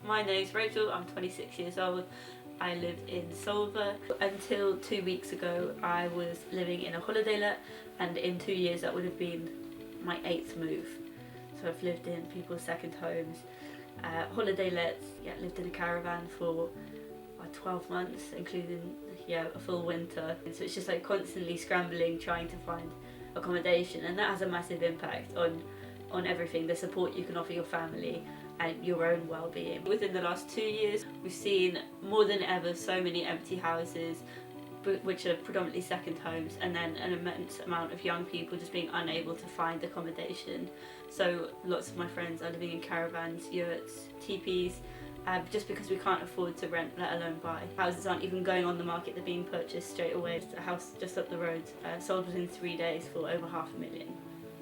My name's Rachel, I'm 26 years old. I live in Solva. Until 2 weeks ago I was living in a holiday let, and in 2 years that would have been my 8th move. So I've lived in people's second homes, holiday lets, lived in a caravan for 12 months, including a full winter. So it's just like constantly scrambling, trying to find accommodation, and that has a massive impact on everything, the support you can offer your family and your own well-being. Within the last 2 years we've seen more than ever so many empty houses which are predominantly second homes, and then an immense amount of young people just being unable to find accommodation. So lots of my friends are living in caravans, yurts, teepees, just because we can't afford to rent, let alone buy. Houses aren't even going on the market, they're being purchased straight away. A house just up the road sold within 3 days for over $500,000.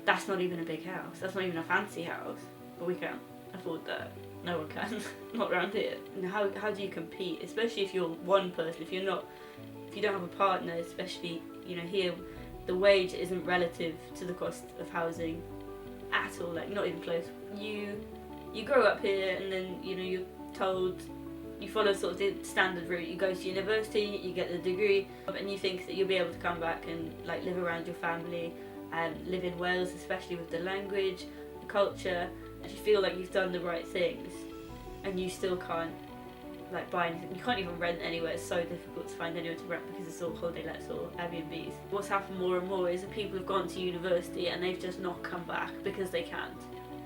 That's not even a big house, that's not even a fancy house, but we can't afford that. No one can, not around here. And how do you compete, especially if you're one person, if you don't have a partner, especially here the wage isn't relative to the cost of housing at all, like not even close. You grow up here and then you're told, you follow sort of the standard route, you go to university, you get the degree, and you think that you'll be able to come back and live around your family and live in Wales, especially with the language, the culture, and you feel like you've done the right things, and you still can't buy anything. You can't even rent anywhere. It's so difficult to find anywhere to rent because it's all holiday lets or Airbnbs. What's happened more and more is that people have gone to university and they've just not come back because they can't.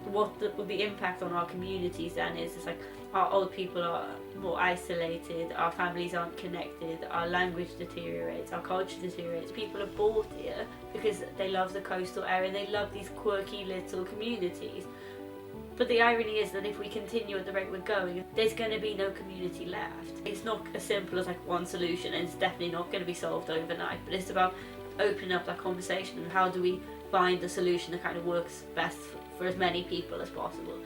What the impact on our communities then is, it's like our old people are more isolated, our families aren't connected, our language deteriorates, our culture deteriorates. People are bored here because they love the coastal area and they love these quirky little communities. But the irony is that if we continue at the rate we're going, there's going to be no community left. It's not as simple as one solution, and it's definitely not going to be solved overnight, but it's about opening up that conversation and how do we find the solution that kind of works best for as many people as possible.